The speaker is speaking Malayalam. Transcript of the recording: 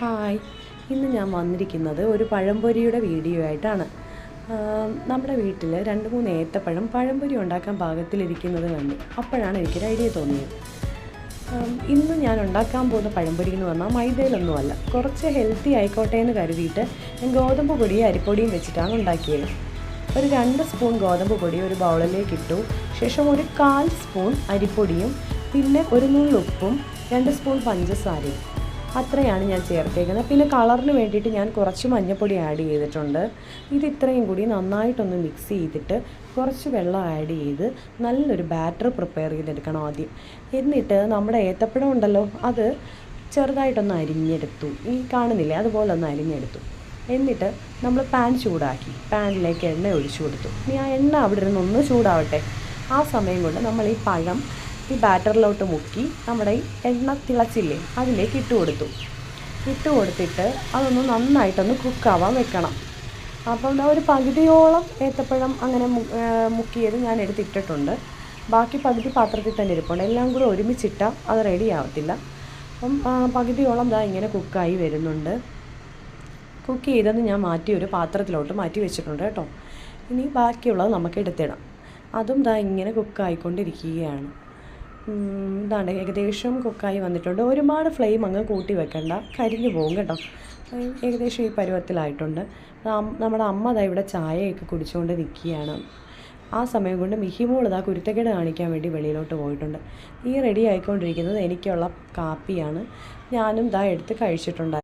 ഹായ്, ഇന്ന് ഞാൻ വന്നിരിക്കുന്നത് ഒരു പഴംപൊരിയുടെ വീഡിയോ ആയിട്ടാണ്. നമ്മുടെ വീട്ടിൽ 2-3 ഏത്തപ്പഴം പഴംപൊരി ഉണ്ടാക്കാൻ പാകത്തിലിരിക്കുന്നത് കണ്ടു. അപ്പോഴാണ് എനിക്കൊരു ഐഡിയ തോന്നിയത്. ഇന്ന് ഞാൻ ഉണ്ടാക്കാൻ പോകുന്ന പഴംപൊരി എന്ന് പറഞ്ഞാൽ മൈദയിലൊന്നുമല്ല, കുറച്ച് ഹെൽത്തി ആയിക്കോട്ടെ എന്ന് കരുതിയിട്ട് ഞാൻ ഗോതമ്പ് പൊടിയും അരിപ്പൊടിയും വെച്ചിട്ടാണ് ഉണ്ടാക്കിയത്. ഒരു 2 സ്പൂൺ ഗോതമ്പ് പൊടി ഒരു ബൗളിലേക്ക് ഇട്ടു. ശേഷം ഒരു 1/4 സ്പൂൺ അരിപ്പൊടിയും പിന്നെ ഒരു നുള്ളുപ്പും 2 സ്പൂൺ പഞ്ചസാരയും അത്രയാണ് ഞാൻ ചേർത്തേക്കുന്നത്. പിന്നെ കളറിന് വേണ്ടിയിട്ട് ഞാൻ കുറച്ച് മഞ്ഞൾപ്പൊടി ആഡ് ചെയ്തിട്ടുണ്ട്. ഇത് ഇത്രയും കൂടി നന്നായിട്ടൊന്ന് മിക്സ് ചെയ്തിട്ട് കുറച്ച് വെള്ളം ആഡ് ചെയ്ത് നല്ലൊരു ബാറ്റർ പ്രിപ്പയർ ചെയ്തെടുക്കണം ആദ്യം. എന്നിട്ട് നമ്മുടെ ഏത്തപ്പഴം ഉണ്ടല്ലോ, അത് ചെറുതായിട്ടൊന്ന് അരിഞ്ഞെടുത്തു. ഈ കാണുന്നില്ലേ, അതുപോലെ ഒന്ന് അരിഞ്ഞെടുത്തു. എന്നിട്ട് നമ്മൾ പാൻ ചൂടാക്കി പാനിലേക്ക് എണ്ണ ഒഴിച്ചു കൊടുത്തു. ഇനി ആ എണ്ണ അവിടെ ഇരുന്നൊന്ന് ചൂടാവട്ടെ. ആ സമയം കൊണ്ട് നമ്മൾ ഈ പഴം ഈ ബാറ്ററിലോട്ട് മുക്കി നമ്മുടെ ഈ എണ്ണ തിളച്ചില്ലേ അതിലേക്ക് ഇട്ട് കൊടുത്തിട്ട് അതൊന്ന് നന്നായിട്ടൊന്ന് കുക്കാവാൻ വെക്കണം. അപ്പം ഒരു പകുതിയോളം ഏത്തപ്പഴം അങ്ങനെ മുക്കിയത് ഞാൻ എടുത്തിട്ടിട്ടുണ്ട്. ബാക്കി പകുതി പാത്രത്തിൽ തന്നെ ഇരിപ്പുണ്ട്. എല്ലാം കൂടെ ഒരുമിച്ചിട്ടാൽ അത് റെഡി ആവത്തില്ല. അപ്പം പകുതിയോളം ഇങ്ങനെ കുക്കായി വരുന്നുണ്ട്. കുക്ക് ചെയ്തത് ഞാൻ ഒരു പാത്രത്തിലോട്ട് മാറ്റി വെച്ചിട്ടുണ്ട് കേട്ടോ. ഇനി ബാക്കിയുള്ളത് നമുക്ക് എടുത്തിടാം. അതും ഇങ്ങനെ കുക്കായിക്കൊണ്ടിരിക്കുകയാണ്. ഏകദേശം കുക്കായി വന്നിട്ടുണ്ട്. ഒരുപാട് ഫ്ലെയിം അങ്ങ് കൂട്ടി വെക്കണ്ട, കരിഞ്ഞു പോകും കേട്ടോ. ഏകദേശം ഈ പരുവത്തിലായിട്ടുണ്ട്. നമ്മുടെ അമ്മ ഇവിടെ ചായയൊക്കെ കുടിച്ചുകൊണ്ട് നിൽക്കുകയാണ്. ആ സമയം കൊണ്ട് മിഹിമോൾ കുരുത്തക്കേട് കാണിക്കാൻ വേണ്ടി വെളിയിലോട്ട് പോയിട്ടുണ്ട്. ഈ റെഡി ആയിക്കൊണ്ടിരിക്കുന്നത് എനിക്കുള്ള കാപ്പിയാണ്. ഞാനും എടുത്ത് കഴിച്ചിട്ടുണ്ട്.